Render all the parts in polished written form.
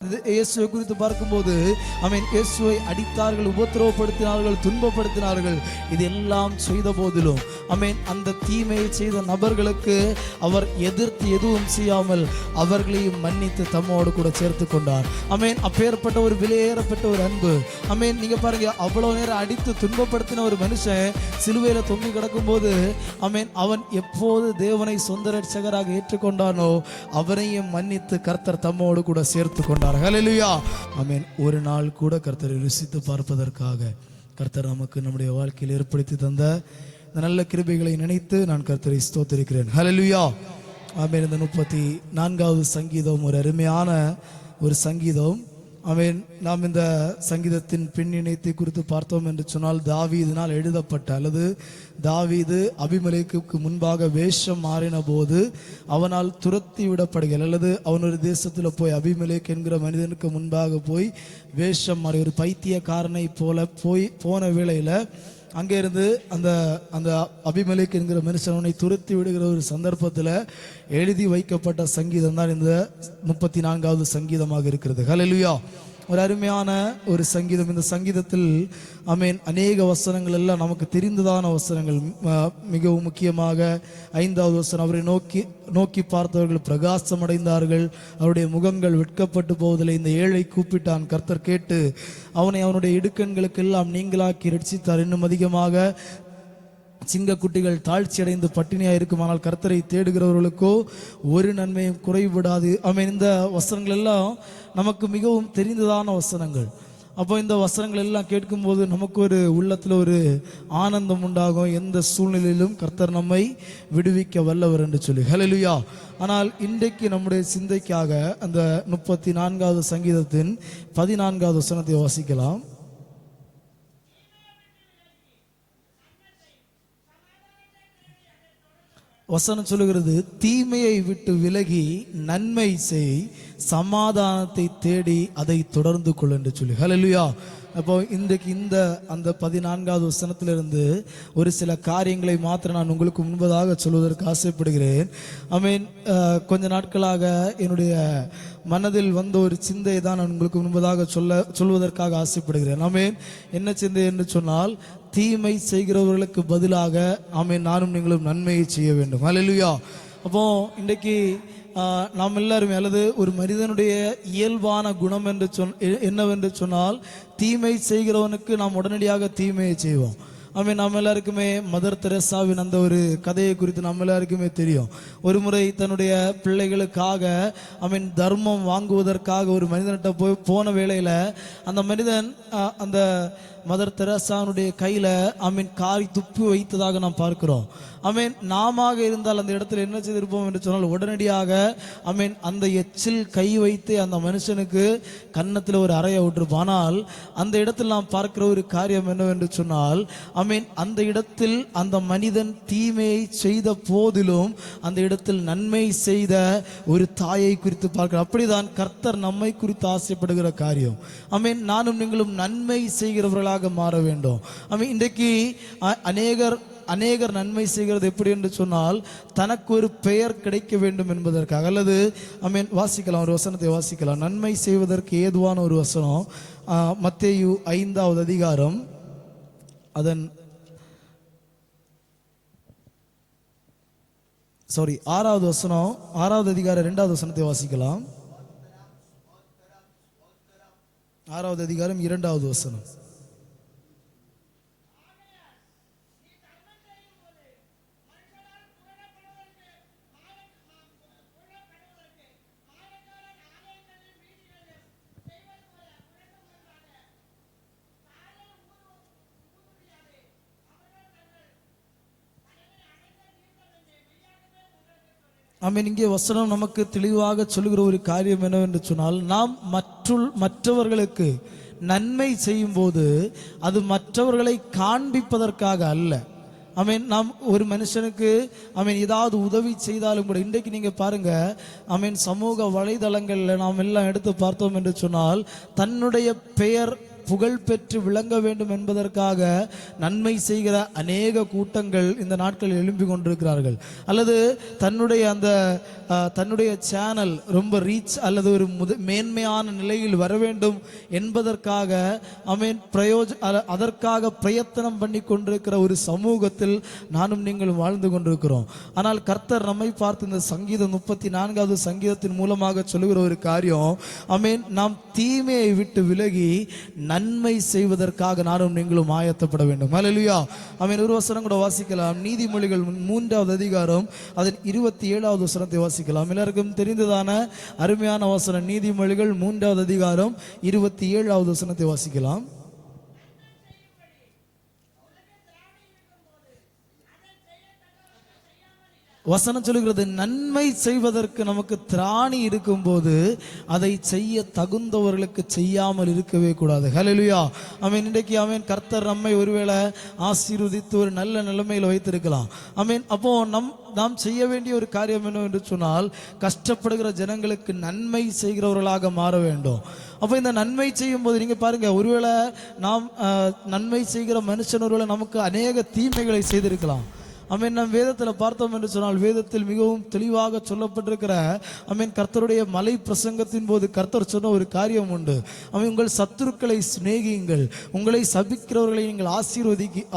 இயேசுவை குறித்து பார்க்கும்போது இயேசுவை அடித்தார்கள், உபத்திரவப்படுத்தினார்கள், துன்பப்படுத்தினார்கள். இது எல்லாம் செய்த போதிலும் அந்த தீமையை செய்த நபர்களுக்கு அவர் எதிர்த்து எதுவும் செய்யாமல் அவர்களையும் மன்னித்து தம்மோடு கூட சேர்த்து கொண்டார். அப்பேற்பட்ட ஒரு விலையேறப்பட்ட ஒரு அன்பு. நீங்க பாருங்க, அவ்வளவு நேரம் அடித்து துன்பப்படுத்தின ஒரு மனுஷன் சிலுவையில தொங்கி கிடக்கும் போது அவன் எப்போது தேவனை சொந்த ரட்சகராக ஏற்றுக்கொண்டானோ அவரையும் மன்னித்து கர்த்தர் தம்மோடு கூட சேர்த்து கொண்டார். ஹல்லேலூயா. ஒரு நாள் கூட கர்த்தரை ருசித்து பார்ப்பதற்காக கர்த்தர் நமக்கு நம்முடைய வாழ்க்கையில் ஏற்படுத்தி தந்த இந்த நல்ல கிருபைகளை நினைத்து நான் கர்த்தரை ஸ்தோத்திரிக்கிறேன். ஹல்லேலூயா. இந்த 34வது சங்கீதம் ஒரு அருமையான ஒரு சங்கீதம். நாம் இந்த சங்கீதத்தின் பின்னிணைத்தை குறித்து பார்த்தோம் என்று சொன்னால், தாவீதினால் எழுதப்பட்ட அல்லது தாவீது அபிமெலேக்குக்கு முன்பாக வேஷம் மாறின போது அவனால் துரத்தி விடப்படுகிறார் அல்லது அவன் ஒரு தேசத்தில் போய் அபிமெலேக் என்கிற மனிதனுக்கு முன்பாக போய் வேஷம் மாறி ஒரு பைத்தியக்காரனை போல போன வேளையில் அங்கே இருந்து அந்த அந்த அபிமெலேக் என்கிற மனுஷனை துரத்தி விடுகிற ஒரு சந்தர்ப்பத்தில் எழுதி வைக்கப்பட்ட சங்கீதம் தான் இந்த 34வது சங்கீதமாக இருக்கிறது. ஹல்லேலூயா. ஒரு அருமையான ஒரு சங்கீதம். இந்த சங்கீதத்தில் அநேக வசனங்கள் எல்லாம் நமக்கு தெரிந்ததான வசனங்கள். மிகவும் முக்கியமாக 5வது வசனம், அவரை நோக்கி பார்த்தவர்கள் பிரகாசம் அடைந்தார்கள், அவருடைய முகங்கள் வெட்கப்பட்டு போவதில்லை. இந்த ஏழை கூப்பிட்டான், கர்த்தர் கேட்டு அவனை அவனுடைய இடுக்கண்களுக்கெல்லாம் நீங்களாக்கி ரட்சித்தார். இன்னும் அதிகமாக சிங்கக்குட்டிகள் தாழ்ச்சி அடைந்து பட்டினியாக இருக்குமானால் கர்த்தரை தேடுகிறவர்களுக்கோ ஒரு நன்மையும் குறைவிடாது. இந்த வசனங்கள் எல்லாம் நமக்கு மிகவும் தெரிந்ததான வசனங்கள். அப்போ இந்த வசனங்கள் எல்லாம் கேட்கும்போது நமக்கு ஒரு உள்ளத்தில் ஒரு ஆனந்தம் உண்டாகும். எந்த சூழ்நிலையிலும் கர்த்தர் நம்மை விடுவிக்க வல்லவர் என்று சொல்லி. ஹல்லேலூயா. ஆனால் இன்றைக்கு நம்முடைய சிந்தைக்காக அந்த 34வது சங்கீதத்தின் 14வது வசனத்தை வாசிக்கலாம். வசனம் சொல்லுகிறது, தீமையை விட்டு விலகி நன்மை செய், சமாதானத்தை தேடி அதை தொடர்ந்து கொள் என்று சொல்லி. ஹல்லேலூயா. அப்போ இன்றைக்கு அந்த 14வது வசனத்திலிருந்து ஒரு சில காரியங்களை மாத்திரம் நான் உங்களுக்கு முன்பதாக சொல்வதற்கு ஆசைப்படுகிறேன். கொஞ்ச நாட்களாக என்னுடைய மனதில் வந்த ஒரு சிந்தையை தான் நான் உங்களுக்கு முன்பதாக சொல்வதற்காக ஆசைப்படுகிறேன். என்ன சிந்தை என்று சொன்னால், தீமை செய்கிறவர்களுக்கு பதிலாக நானும் நீங்களும் நன்மையை செய்ய வேண்டும். ஹல்லேலூயா. அப்போ இன்றைக்கு நாம் எல்லாருமே அல்லது ஒரு மனிதனுடைய இயல்பான குணம் என்று என்னவென்று சொன்னால், தீமை செய்கிறவனுக்கு நாம் உடனடியாக தீமையை செய்வோம். நாம் எல்லாருக்குமே மதர் தெரேசாவின் அந்த ஒரு கதையை குறித்து நம்ம எல்லாருக்குமே தெரியும். ஒரு முறை தன்னுடைய பிள்ளைகளுக்காக தர்மம் வாங்குவதற்காக ஒரு மனிதன்கிட்ட போன வேளையில் அந்த மனிதன் அந்த மதர் தெரேசாவுடைய கையில் காரி துப்பி வைத்ததாக நாம் பார்க்கிறோம். நாம இருந்தால் அந்த இடத்துல என்ன செய்திருப்போம் என்று சொன்னால், உடனடியாக அந்த எச்சில் கை வைத்து அந்த மனுஷனுக்கு கன்னத்தில் ஒரு அறையை விட்டுருப்போம். ஆனால் அந்த இடத்தில் நாம் பார்க்கிற ஒரு காரியம் என்னவென்று சொன்னால், அந்த இடத்தில் அந்த மனிதன் தீமையை செய்த போதிலும் அந்த இடத்தில் நன்மை செய்த ஒரு தாயை குறித்து பார்க்கிறோம். அப்படிதான் கர்த்தர் நம்மை குறித்து ஆசைப்படுகிற காரியம். நானும் நீங்களும் நன்மை செய்கிறவர்களாக மாற வேண்டும். இன்றைக்கு அநேகர் நன்மை செய்கிறது எப்படி என்று சொன்னால், தனக்கு ஒரு பெயர் கிடைக்க வேண்டும் என்பதற்காக. அல்லது வாசிக்கலாம், ஒரு வசனத்தை வாசிக்கலாம். நன்மை செய்வதற்கு ஏதுவான ஒரு வசனம், மத்தேயு 5வது அதிகாரம் அதன் 6வது வசனம், 6வது அதிகாரம் 2வது வசனத்தை வாசிக்கலாம். 6வது அதிகாரம் 2வது வசனம். இங்கே வசனம் நமக்கு தெளிவாக சொல்லுகிற ஒரு காரியம் என்னவென்று சொன்னால், நாம் மற்றவர்களுக்கு நன்மை செய்யும் போது அது மற்றவர்களை காண்பிப்பதற்காக அல்ல. நாம் ஒரு மனுஷனுக்கு ஏதாவது உதவி செய்தாலும் கூட, இன்றைக்கு நீங்க பாருங்க, சமூக வலைதளங்கள்ல நாம் எல்லாம் எடுத்து பார்த்தோம் என்று சொன்னால், தன்னுடைய பெயர் புகழ் பெற்று விளங்க வேண்டும் என்பதற்காக நன்மை செய்கிற அநேக கூட்டங்கள் இந்த நாட்களில் எழும்பி கொண்டிருக்கிறார்கள். அல்லது தன்னுடைய சேனல் ரொம்ப ரீச் அல்லது ஒரு மேன்மையான நிலையில் வர வேண்டும் என்பதற்காக அதற்காக பிரயத்தனம் பண்ணி கொண்டிருக்கிற ஒரு சமூகத்தில் நானும் நீங்களும் வாழ்ந்து கொண்டிருக்கிறோம். ஆனால் கர்த்தர் நம்மை பார்த்து இந்த சங்கீதம் 34வது சங்கீதத்தின் மூலமாக சொல்லுகிற ஒரு காரியம், நாம் தீமையை விட்டு விலகி நன்மை செய்வதற்காக நானும் நீங்களும் ஆயத்தப்பட வேண்டும். ஹல்லேலூயா. ஒரு வசனம் கூட வாசிக்கலாம். நீதிமொழிகள் 3வது அதிகாரம் அதன் 27வது வசனத்தை வாசிக்கலாம். எல்லாருக்கும் தெரிந்ததான அருமையான வசனம். நீதிமொழிகள் 3வது அதிகாரம் 27வது வசனத்தை வாசிக்கலாம். வசனம் சொல்லுகிறது, நன்மை செய்வதற்கு நமக்கு திராணி இருக்கும்போது அதை செய்ய தகுந்தவர்களுக்கு செய்யாமல் இருக்கவே கூடாது. ஹல்லேலூயா. இன்றைக்கு கர்த்தர் நம்மை ஒருவேளை ஆசீர்வதித்து ஒரு நல்ல நிலைமையில் வைத்திருக்கலாம். அப்போ நாம் செய்ய வேண்டிய ஒரு காரியம் என்னவென்று சொன்னால், கஷ்டப்படுகிற ஜனங்களுக்கு நன்மை செய்கிறவர்களாக மாற வேண்டும். அப்போ இந்த நன்மை செய்யும் போது நீங்க பாருங்க, ஒருவேளை நாம் நன்மை செய்கிற மனுஷன் ஒருவேளை நமக்கு அநேக தீமைகளை செய்திருக்கலாம். நம் வேதத்தில் பார்த்தோம் என்று சொன்னால், வேதத்தில் மிகவும் தெளிவாக சொல்லப்பட்டிருக்கிற கர்த்தருடைய மலை பிரசங்கத்தின் போது கர்த்தர் சொன்ன ஒரு காரியம் உண்டு. உங்கள் சத்துருக்களை சிநேகியுங்கள், உங்களை சபிக்கிறவர்களை நீங்கள்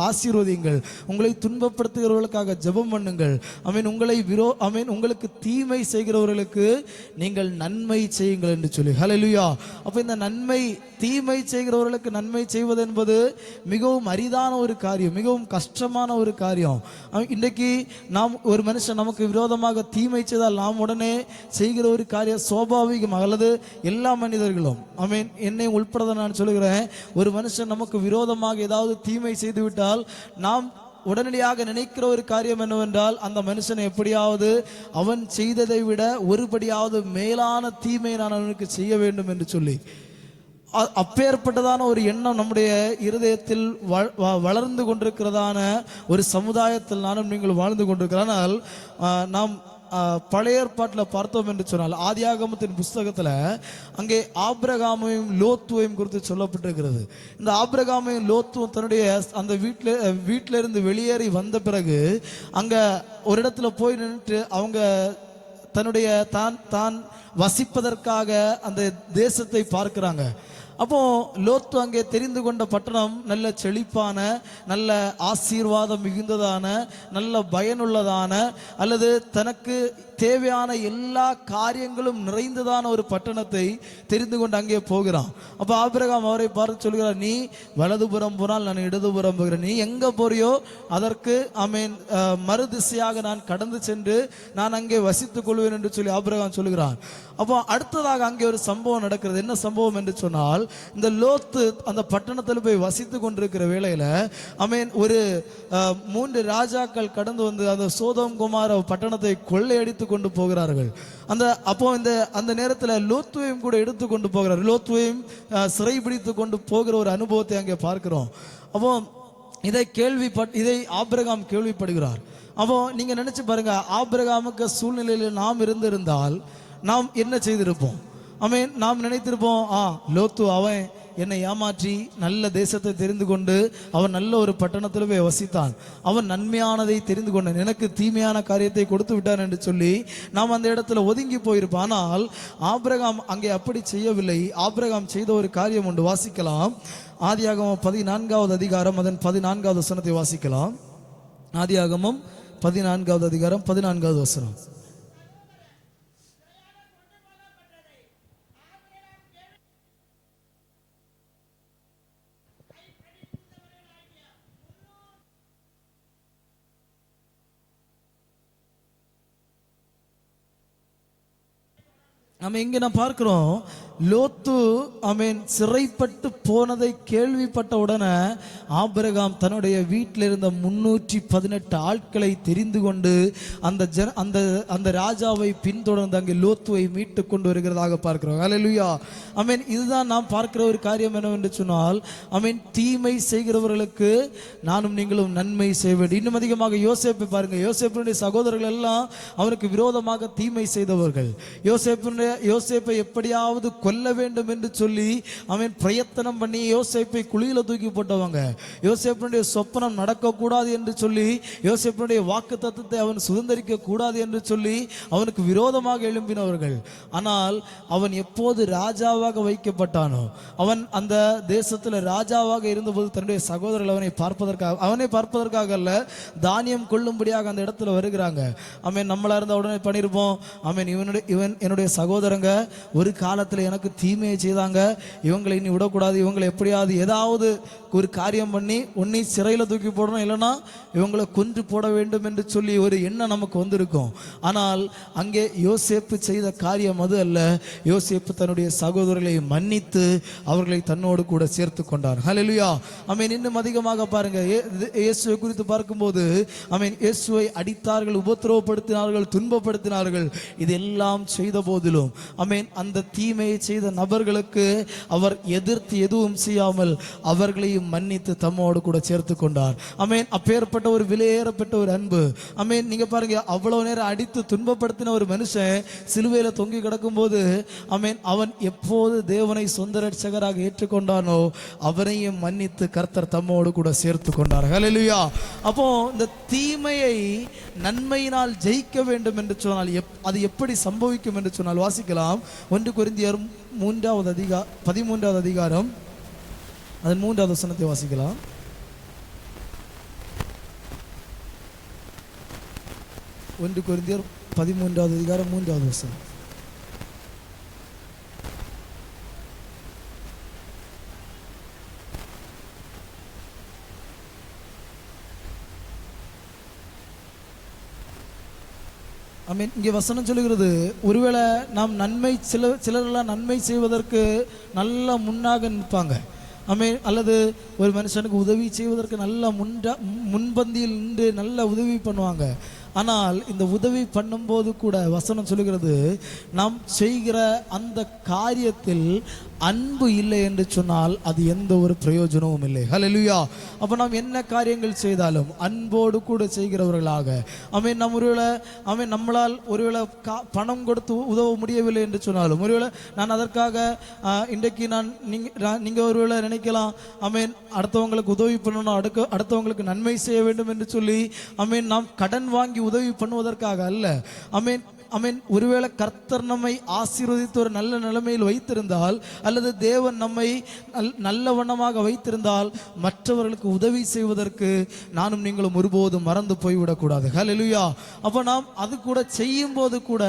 ஆசீர்வதியுங்கள், உங்களை துன்பப்படுத்துகிறவர்களுக்காக ஜெபம் பண்ணுங்கள், உங்களுக்கு தீமை செய்கிறவர்களுக்கு நீங்கள் நன்மை செய்யுங்கள் என்று சொல்லி. ஹல்லேலூயா. அப்போ இந்த நன்மை தீமை செய்கிறவர்களுக்கு நன்மை செய்வது என்பது மிகவும் அரிதான ஒரு காரியம், மிகவும் கஷ்டமான ஒரு காரியம். இன்றைக்கு நாம் ஒரு மனுஷன் நமக்கு விரோதமாக தீமை செய்தால் நாம் உடனே செய்கிற ஒரு காரியம் சுவாபாவிகமாக, அல்லது எல்லா மனிதர்களும் என்னை உள்பட நான் சொல்லுகிறேன், ஒரு மனுஷன் நமக்கு விரோதமாக ஏதாவது தீமை செய்துவிட்டால் நாம் உடனடியாக நினைக்கிற ஒரு காரியம் என்னவென்றால், அந்த மனுஷனை எப்படியாவது அவன் செய்ததை விட ஒருபடியாவது மேலான தீமை நான் அவனுக்கு செய்ய வேண்டும் என்று சொல்லி அப்பேற்பட்டதான ஒரு எண்ணம் நம்முடைய இருதயத்தில் வளர்ந்து கொண்டிருக்கிறதான ஒரு சமுதாயத்தில் நானும் நீங்கள் வாழ்ந்து கொண்டிருக்கிறனால், நாம் பழைய ஏற்பாட்டில் பார்த்தோம் என்று சொன்னால், ஆதியாகமத்தின் புஸ்தகத்தில் அங்கே ஆபிரகாமையும் லோத்துவையும் குறித்து சொல்லப்பட்டிருக்கிறது. இந்த ஆபிரகாமையும் லோத்துவும் தன்னுடைய அந்த வீட்டிலிருந்து வெளியேறி வந்த பிறகு அங்கே ஒரு இடத்துல போய் நின்றுட்டு அவங்க தன்னுடைய தான் வசிப்பதற்காக அந்த தேசத்தை பார்க்கிறாங்க. அப்போ லோத்து அங்கே தெரிந்து கொண்ட பட்டணம் நல்ல செழிப்பான, நல்ல ஆசீர்வாதம் மிகுந்ததான, நல்ல பயனுள்ளதான, அல்லது தனக்கு தேவையான எல்லா காரியங்களும் நிறைந்ததான ஒரு பட்டணத்தை தெரிந்து கொண்டு அங்கே போகிறான். அப்போ ஆபிரகாம் அவரை பார்த்து சொல்கிறார், நீ வலதுபுறம் போனால் நான் இடதுபுறம் போகிறேன், நீ எங்கே போறியோ அதற்கு மறு திசையாக நான் கடந்து சென்று நான் அங்கே வசித்துக் கொள்வேன் என்று சொல்லி ஆபிரகாம் சொல்கிறான். அப்போ அடுத்ததாக அங்கே ஒரு சம்பவம் நடக்கிறது. என்ன சம்பவம் என்று சொன்னால், இந்த லோத்து அந்த பட்டணத்தில் போய் வசித்து கொண்டிருக்கிற வேளையில ஒரு 3 ராஜாக்கள் கடந்து வந்து அந்த சோதோம் குமார பட்டணத்தை கொள்ளையடித்து கொண்டு போகிறார்கள். அந்த நேரத்தில் லோத்துவையும் கூட எடுத்து கொண்டு போகிறார். லோத்துவையும் சிறைபிடித்து கொண்டு போகிற ஒரு அனுபவத்தை அங்கே பார்க்கிறோம். அப்போ இதை ஆபிரகாம் கேள்விப்படுகிறார். அப்போ நீங்க நினைச்சு பாருங்க, ஆபிரகாமுக்கு சூழ்நிலையில் நாம் இருந்திருந்தால் நாம் என்ன செய்திருப்போம்? நாம் நினைத்திருப்போம், லோத்து அவன் என்னை ஏமாற்றி நல்ல தேசத்தை தெரிந்து கொண்டு அவன் நல்ல ஒரு பட்டணத்தில் போய் வசித்தான், அவன் நன்மையானதை தெரிந்து கொண்டான், எனக்கு தீமையான காரியத்தை கொடுத்து விட்டான் என்று சொல்லி நாம் அந்த இடத்துல ஒதுங்கி போயிருப்போம். ஆனால் ஆபிரகாம் அங்கே அப்படி செய்யவில்லை. ஆபிரகாம் செய்த ஒரு காரியம் உண்டு, வாசிக்கலாம். ஆதியாகமம் 14வது அதிகாரம் அதன் 14வது வசனத்தை வாசிக்கலாம். ஆதியாகமம் 14வது அதிகாரம் 14வது வசனம். நம்ம இங்க நான் பார்க்கிறோம், லோத்து சிறைப்பட்டு போனதை கேள்விப்பட்ட உடனே ஆபிரகாம் தன்னுடைய வீட்டில் இருந்த 318 ஆட்களை தெரிந்து கொண்டு அந்த ராஜாவை பின்தொடர்ந்து அங்கே லோத்துவை மீட்டு கொண்டு வருகிறதாக பார்க்கிறோம். ஹல்லேலூயா. இதுதான் நாம் பார்க்கிற ஒரு காரியம் என்னவென்று சொன்னால், தீமை செய்கிறவர்களுக்கு நானும் நீங்களும் நன்மை செய்ய வேண்டும். இன்னும் அதிகமாக யோசேப்பை பாருங்க. யோசேப்பினுடைய சகோதரர்கள் எல்லாம் அவனுக்கு விரோதமாக தீமை செய்தவர்கள். யோசேப்பை எப்படியாவது கொல்ல வேண்டும் என்று சொல்லி பிரயத்தனம் பண்ணி யோசேப்பை குழியில தூக்கி போட்டவங்க, யோசேப்பினுடைய சொப்பனம் நடக்கக்கூடாது என்று சொல்லி, யோசேப்பினுடைய வாக்கு தத்தத்தை அவன் சுதந்திரிக்க கூடாது என்று சொல்லி அவனுக்கு விரோதமாக எழும்பினவர்கள். ஆனால் அவன் எப்போது ராஜாவாக வைக்கப்பட்டானோ, அவன் அந்த தேசத்தில் ராஜாவாக இருந்தபோது தன்னுடைய சகோதரர்கள் அவனை பார்ப்பதற்காக அல்ல, தானியம் கொள்ளும்படியாக அந்த இடத்துல வருகிறாங்க. நம்மளா இருந்த உடனே பண்ணிருப்போம், இவன் என்னுடைய சகோதரங்க ஒரு காலத்தில் எனக்கு தீமையை செய்தாங்க, இவங்களை இனி விடக்கூடாது, இவங்களை எப்படியாவது ஏதாவது ஒரு காரியம் பண்ணி உன்னை சிறையில் தூக்கி போடணும், இல்லைன்னா இவங்களை கொன்று போட வேண்டும் என்று சொல்லி ஒரு எண்ணம் நமக்கு வந்திருக்கும். ஆனால் அங்கே யோசேப்பு செய்த காரியம் அது அல்ல. யோசேப்பு தன்னுடைய சகோதரர்களை மன்னித்து அவர்களை தன்னோடு கூட சேர்த்து கொண்டார். ஹல்லேலூயா. இன்னும் அதிகமாக பாருங்க, இயேசுவை குறித்து பார்க்கும்போது இயேசுவை அடித்தார்கள், உபத்திரவப்படுத்தினார்கள், துன்பப்படுத்தினார்கள். இதெல்லாம் செய்த போதிலும் அந்த தீமையை செய்த நபர்களுக்கு அவர் எதிர்த்து எதுவும் செய்யாமல் அவர்களையும் மன்னித்து தம்மோடு கூட சேர்த்து கொண்டார். அப்பேற்பட்ட ஒரு விலையேறப்பட்ட ஒரு அன்பு. நீங்க பாருங்க, அவ்வளவு நேரம் அடித்து துன்பப்படுத்தின ஒரு மனுஷன் சிலுவையில தொங்கி கிடக்கும் போது அவன் எப்போது தேவனை சொந்த ரட்சகராக ஏற்றுக்கொண்டானோ அவரையும் மன்னித்து கர்த்தர் தம்மோடு கூட சேர்த்து கொண்டார். ஹல்லேலூயா. அப்போ இந்த தீமையை நன்மையினால் ஜெயிக்க வேண்டும் என்று சொன்னால் அது எப்படி சம்பவிக்கும் என்று சொன்னால் வாசிக்கலாம். 1 கொரிந்தியர் 13வது அதிகாரம் அதன் 3வது வசனத்தை வாசிக்கலாம். 1 கொரிந்தியர் 13வது அதிகாரம் 3வது வசனம். இங்கே வசனம் சொல்லுகிறது, ஒருவேளை நாம் சிலரெல்லாம் நன்மை செய்வதற்கு நல்ல முன்னாக நிற்பாங்க, அல்லது ஒரு மனுஷனுக்கு உதவி செய்வதற்கு நல்ல முன்பந்தியில் நின்று நல்ல உதவி பண்ணுவாங்க. ஆனால் இந்த உதவி பண்ணும்போது கூட வசனம் சொல்லுகிறது, நாம் செய்கிற அந்த காரியத்தில் அன்பு இல்லை என்று சொன்னால் அது எந்த ஒரு பிரயோஜனமும் இல்லை. ஹல்லேலூயா. அப்போ நாம் என்ன காரியங்கள் செய்தாலும் அன்போடு கூட செய்கிறவர்களாக, நம் ஒருவேளை நம்மளால் ஒருவேளை பணம் கொடுத்து உதவ முடியவில்லை என்று சொன்னாலும், ஒருவேளை நான் அதற்காக இன்றைக்கு நீங்கள் ஒருவேளை நினைக்கலாம், அடுத்தவங்களுக்கு உதவி பண்ணணும், அடுத்தவங்களுக்கு நன்மை செய்ய வேண்டும் என்று சொல்லி நாம் கடன் வாங்கி உதவி பண்ணுவதற்காக அல்ல. ஒருவேளை கர்த்தர் நம்மை ஆசீர்வதித்து ஒரு நல்ல நிலைமையில் வைத்திருந்தால், அல்லது தேவன் நம்மை நல்ல வண்ணமாக வைத்திருந்தால் மற்றவர்களுக்கு உதவி செய்வதற்கு நானும் நீங்களும் ஒருபோதும் மறந்து போய்விடக்கூடாது. ஹல்லேலூயா. அப்போ நாம் அது கூட செய்யும் போது கூட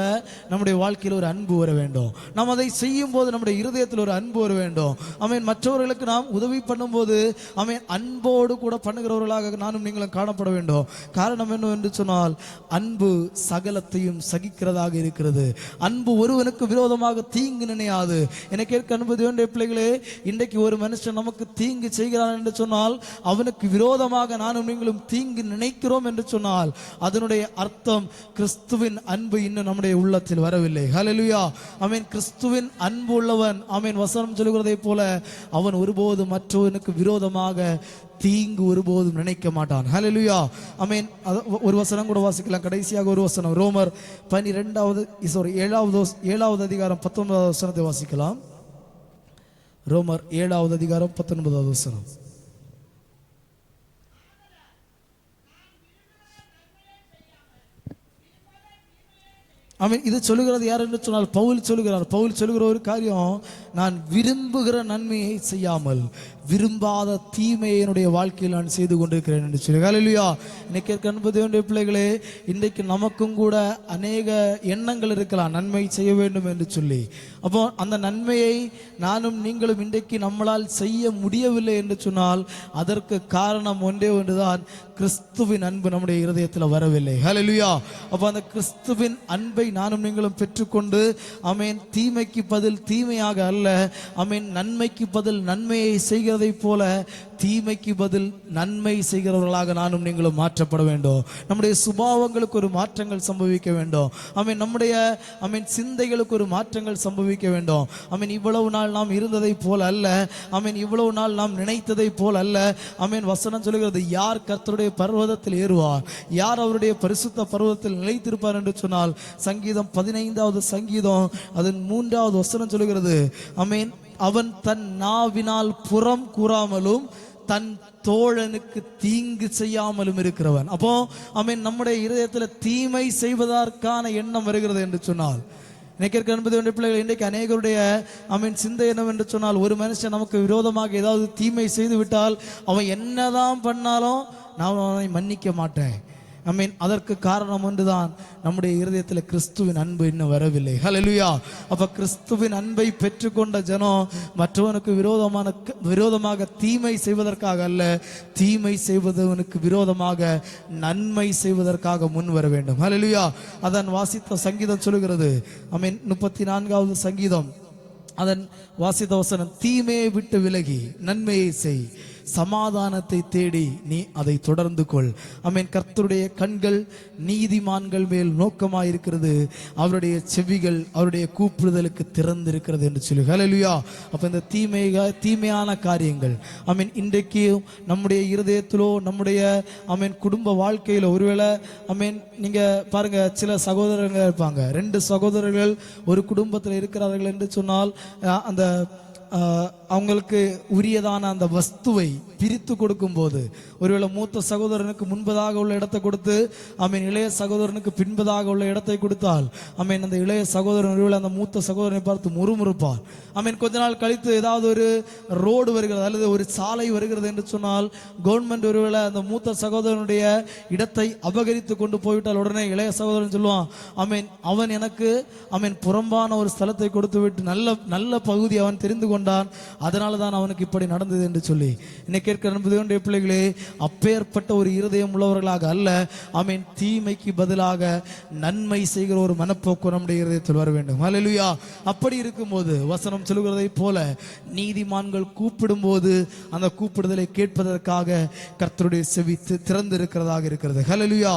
நம்முடைய வாழ்க்கையில் ஒரு அன்பு வர வேண்டும். நாம் அதை செய்யும் போது நம்முடைய இருதயத்தில் ஒரு அன்பு வர வேண்டும். மற்றவர்களுக்கு நாம் உதவி பண்ணும்போது அன்போடு கூட பண்ணுகிறவர்களாக நானும் நீங்களும் காணப்பட வேண்டும். காரணம் என்னவென்று சொன்னால், அன்பு சகலத்தையும் சகிக்கிறது இருக்கிறது. அன்பு ஒருவனுக்கு விரோதமாக தீங்கு நினையாது. எனக்கு அன்பு தேவனுடைய பிள்ளைகளே, இன்றைக்கு ஒரு மனுஷன் நமக்கு தீங்கு செய்கிறான் என்று சொன்னால், அவனுக்கு விரோதமாக நானும் நீங்களும் தீங்கு நினைக்கிறோம் என்று சொன்னால், அதனுடைய அர்த்தம் கிறிஸ்துவின் அன்பு இன்னும் நம்முடைய உள்ளத்தில் வரவில்லை. ஹல்லேலூயா. கிறிஸ்துவின் அன்பு உள்ளவன் வசனம் சொல்கிறதை போல அவன் ஒருபோதும் மற்றவனுக்கு விரோதமாக தீங்கு ஒருபோதும் நினைக்க மாட்டான். ஹல்லேலூயா. ஒரு வசனம் கூட வாசிக்கலாம், கடைசியாக ஒரு வசனம், ரோமர் 7வது அதிகாரம் 19வது வசனத்தை வாசிக்கலாம். ரோமர் 7வது அதிகாரம் 19வது வசனம். இது சொல்லுகிறது யார் என்று சொன்னால் பவுல் சொல்லுகிறார். பவுல் சொல்லுகிற ஒரு காரியம், நான் விரும்புகிற நன்மையை செய்யாமல் விரும்பாத தீமையை என்னுடைய வாழ்க்கையில் நான் செய்து கொண்டிருக்கிறேன் என்று சொல்லி. ஹல்லேலூயா. இன்னைக்கு அன்பு தேவனுடைய பிள்ளைகளே, இன்றைக்கு நமக்கும் கூட அநேக எண்ணங்கள் இருக்கலாம், நன்மை செய்ய வேண்டும் என்று சொல்லி. அப்போ அந்த நன்மையை நானும் நீங்களும் இன்றைக்கு நம்மளால் செய்ய முடியவில்லை என்று சொன்னால் அதற்கு காரணம் ஒன்றே ஒன்றுதான், கிறிஸ்துவின் அன்பு நம்முடைய இருதயத்தில் வரவில்லை. ஹல்லேலூயா. அப்போ அந்த கிறிஸ்துவின் அன்பை நானும் நீங்களும் பெற்றுக்கொண்டு தீமைக்கு பதில் தீமையாக அல்ல, நன்மைக்கு பதில் நன்மையை செய்கிறதை போல தீமைக்கு பதில் நன்மை செய்கிறவர்களாக நானும் நீங்களும் மாற்றப்பட வேண்டும். நம்முடைய சுபாவங்களுக்கு ஒரு மாற்றங்கள் சம்பவிக்க வேண்டும். நம்முடைய சிந்தைகளுக்கு ஒரு மாற்றங்கள் சம்பவிக்க வேண்டும். இவ்வளவு நாள் நாம் இருந்ததை போல் அல்ல, இவ்வளவு நாள் நாம் நினைத்ததை போல் அல்ல. வசனம் சொல்லுகிறது, யார் கர்த்தருடைய பர்வதத்தில் ஏறுவார், யார் அவருடைய பரிசுத்த பர்வதத்தில் நிலைத்திருப்பார் என்று சொன்னால், சங்கீதம் 15வது சங்கீதம் அதன் 3வது வசனம் சொல்லுகிறது, ஆமென், அவன் தன் நாவினால் புறம் கூறாமலும் தன் தோழனுக்கு தீங்கு செய்யாமலும் இருக்கிறவன். அப்போ ஆமென், நம்முடைய இருதயத்தில் தீமை செய்வதற்கான எண்ணம் வருகிறது என்று சொன்னால், இன்னைக்கு அன்பது வேண்டிய பிள்ளைகள், இன்றைக்கு அநேகருடைய சிந்தை என்னவென்று சொன்னால், ஒரு மனுஷன் நமக்கு விரோதமாக ஏதாவது தீமை செய்து விட்டால் அவன் என்னதான் பண்ணாலும் நான் அவனை மன்னிக்க மாட்டேன். அதற்கு காரணம் ஒன்றுதான், நம்முடைய இருதயத்தில் கிறிஸ்துவின் அன்பு இன்னும் வரவில்லை. ஹல்லேலூயா. அப்ப கிறிஸ்துவின் அன்பை பெற்றுக்கொண்ட ஜனம் மற்றவனுக்கு விரோதமாக தீமை செய்வதற்காக அல்ல, தீமை செய்வதவனுக்கு விரோதமாக நன்மை செய்வதற்காக முன் வர வேண்டும். ஹல்லேலூயா. அதான் வாசித்த சங்கீதம் சொல்லுகிறது, 34வது சங்கீதம் அதன் வாசித்த வசனம், தீமையை விட்டு விலகி நன்மையை செய், சமாதானத்தை தேடி நீ அதை தொடர்ந்து கொள். கர்த்தருடைய கண்கள் நீதிமான்கள் மேல் நோக்கமாயிருக்கிறது, அவருடைய செவிகள் அவருடைய கூப்பிடுதலுக்கு திறந்திருக்கிறது என்று சொல்லி. ஹல்லேலூயா. அப்ப இந்த தீமையான காரியங்கள் இன்றைக்கு நம்முடைய இருதயத்திலோ நம்முடைய குடும்ப வாழ்க்கையில, ஒருவேளை நீங்க பாருங்க, சில சகோதரர்கள் இருப்பாங்க, 2 சகோதரர்கள் ஒரு குடும்பத்தில் இருக்கிறார்கள் என்று சொன்னால், அந்த அவங்களுக்கு உரியதான அந்த வஸ்துவை பிரித்து கொடுக்கும் போது, ஒருவேளை மூத்த சகோதரனுக்கு முன்பதாக உள்ள இடத்தை கொடுத்து இளைய சகோதரனுக்கு பின்பதாக உள்ள இடத்தை கொடுத்தால் அந்த இளைய சகோதரன் ஒருவேளை அந்த மூத்த சகோதரனை பார்த்து முறுமுறுப்பார். கொஞ்ச நாள் கழித்து ஏதாவது ஒரு ரோடு வருகிறது அல்லது ஒரு சாலை வருகிறது என்று சொன்னால், கவர்மெண்ட் ஒருவேளை அந்த மூத்த சகோதரனுடைய இடத்தை அபகரித்து கொண்டு போய்விட்டால் உடனே இளைய சகோதரன் சொல்லுவான், அவன் எனக்கு புறம்பான ஒரு ஸ்தலத்தை கொடுத்து விட்டு நல்ல பகுதி அவன் தெரிந்து கொண்டான், அதனால தான் அவனுக்கு இப்படி நடந்தது என்று சொல்லி. இன்னைக்கு கேட்கிற பிள்ளைகளே, அப்பேற்பட்ட ஒரு இருதயம் உள்ளவர்களாக அல்ல, தீமைக்கு பதிலாக நன்மை செய்கிற ஒரு மனப்போக்கு நம்முடைய இருதயத்தில் வர வேண்டும். ஹல்லேலூயா. அப்படி இருக்கும்போது வசனம் சொல்லுகிறதை போல, நீதிமான்கள் கூப்பிடும் போது அந்த கூப்பிடுதலை கேட்பதற்காக கர்த்தருடைய செவி திறந்து இருக்கிறதாக இருக்கிறது. ஹல்லேலூயா.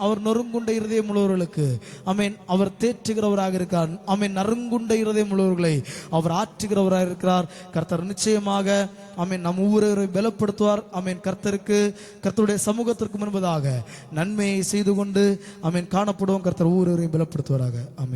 அவர் நொறுங்குண்ட இருதயம் உள்ளவர்களுக்கு அவர் தேற்றுகிறவராக இருக்கிறார். நறுங்குண்ட இருதயம் உள்ளவர்களை அவர் ஆற்றுகிறவராக இருக்கிறார். கர்த்தர் நிச்சயமாக நம் ஒவ்வொருவரை பலப்படுத்துவார். கர்த்தருடைய சமூகத்திற்கு முன்பதாக நன்மையை செய்து கொண்டு காணப்படுவோம். கர்த்தர் ஒவ்வொருவரையும் பலப்படுத்துவாராக. ஆமென்.